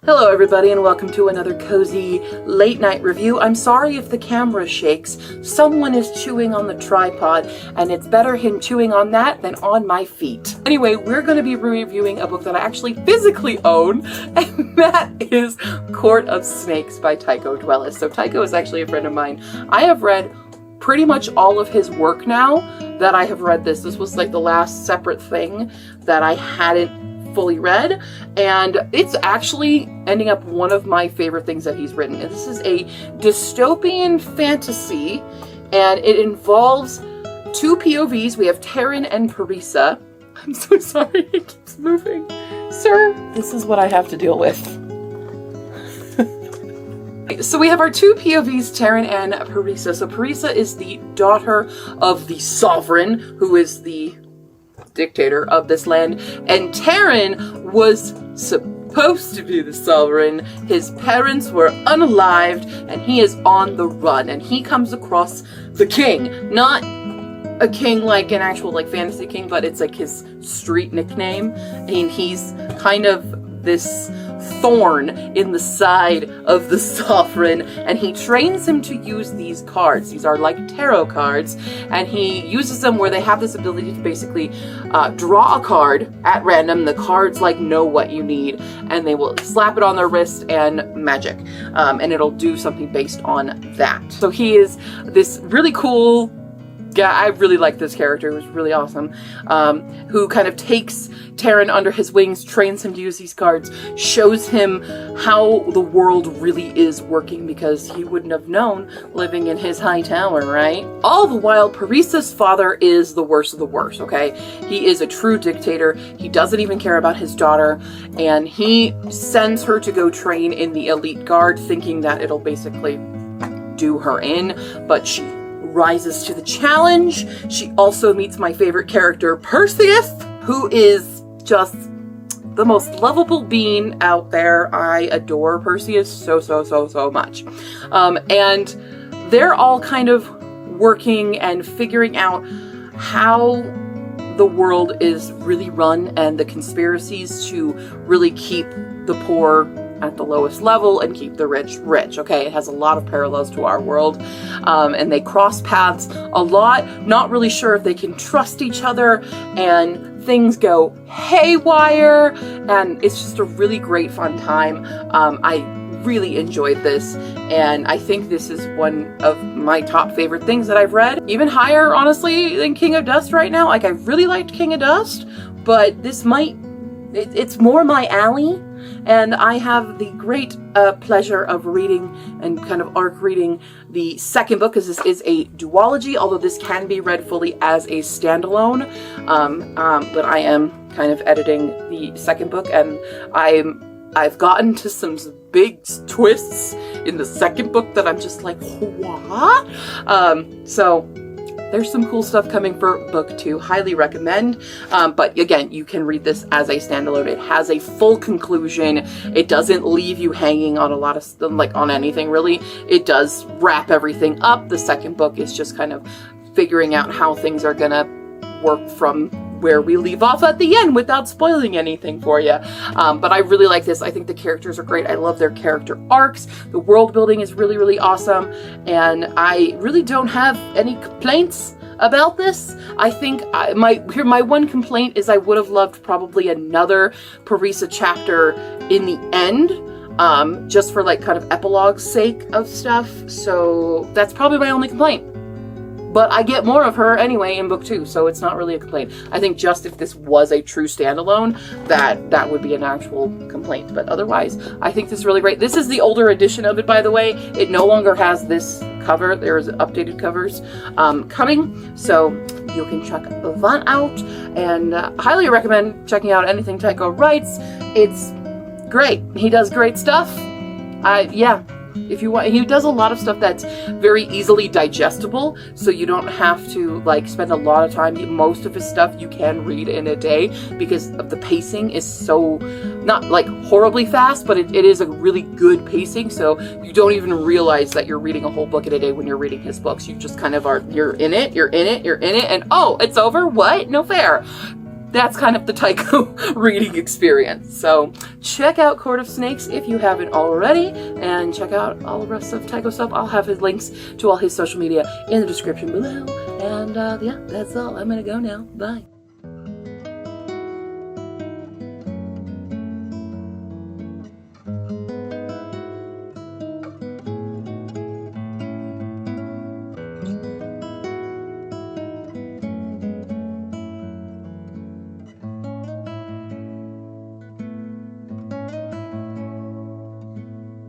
Hello everybody and welcome to another cozy late night review. I'm sorry if the camera shakes. Someone is chewing on the tripod and it's better him chewing on that than on my feet. Anyway, we're going to be reviewing a book that I actually physically own, and that is Court of Snakes by Tycho Dwelis. So Tycho is actually a friend of mine. I have read pretty much all of his work now that I have read this. This was like the last separate thing that I hadn't fully read, and it's actually ending up one of my favorite things that he's written. And this is a dystopian fantasy, and it involves two POVs. We have Taryn and Parisa. I'm so sorry, it keeps moving. Sir, this is what I have to deal with. So we have our two POVs, Taryn and Parisa. So Parisa is the daughter of the sovereign, who is the dictator of this land, and Taryn was supposed to be the sovereign. His parents were unalived and he is on the run, and he comes across the king. Not a king like an actual like fantasy king, but it's like his street nickname, and he's kind of this thorn in the side of the sovereign, and he trains him to use these cards. These are like tarot cards, and he uses them where they have this ability to basically draw a card at random. The cards like know what you need, and they will slap it on their wrist and magic, and it'll do something based on that. So he is this really cool guy. I really like this character. It was really awesome. Who kind of takes Taryn under his wings, trains him to use these cards, shows him how the world really is working, because he wouldn't have known living in his high tower, right? All the while, Parisa's father is the worst of the worst, okay? He is a true dictator. He doesn't even care about his daughter, and he sends her to go train in the elite guard, thinking that it'll basically do her in, but she rises to the challenge. She also meets my favorite character, Perseus, who is just the most lovable being out there. I adore Perseus so much. And they're all kind of working and figuring out how the world is really run, and the conspiracies to really keep the poor at the lowest level and keep the rich rich. Okay, it has a lot of parallels to our world, and they cross paths a lot, not really sure if they can trust each other, and things go haywire, and it's just a really great fun time. I really enjoyed this, and I think this is one of my top favorite things that I've read, even higher honestly than King of Dust right now. Like, I really liked King of Dust, but this it's more my alley. And I have the great pleasure of reading and kind of arc reading the second book, because this is a duology, although this can be read fully as a standalone. But I am kind of editing the second book, and I've gotten to some big twists in the second book that I'm just like, what? So there's some cool stuff coming for book 2. Highly recommend. But again, you can read this as a standalone. It has a full conclusion. It doesn't leave you hanging on a lot of like on anything really. It does wrap everything up. The second book is just kind of figuring out how things are gonna work from where we leave off at the end without spoiling anything for you. But I really like this. I think the characters are great. I love their character arcs. The world building is really awesome, and I really don't have any complaints about this. I think my one complaint is I would have loved probably another Parisa chapter in the end, just for like kind of epilogue's sake of stuff. So that's probably my only complaint. But I get more of her anyway in book 2, so it's not really a complaint. I think just if this was a true standalone, that would be an actual complaint. But otherwise, I think this is really great. This is the older edition of it, by the way. It no longer has this cover. There's updated covers coming, so you can check that out. And highly recommend checking out anything Tycho writes. It's great. He does great stuff. Yeah. If you want, he does a lot of stuff that's very easily digestible, so you don't have to like spend a lot of time. Most of his stuff you can read in a day, because of the pacing is so not like horribly fast, but it is a really good pacing, so you don't even realize that you're reading a whole book in a day when you're reading his books. You just kind of are, you're in it, and oh, it's over? What? No fair. that's kind of the Tycho reading experience. So check out Court of Snakes if you haven't already, and check out all the rest of Tycho stuff. I'll have his links to all his social media in the description below. And yeah, that's all. I'm gonna go now. Bye.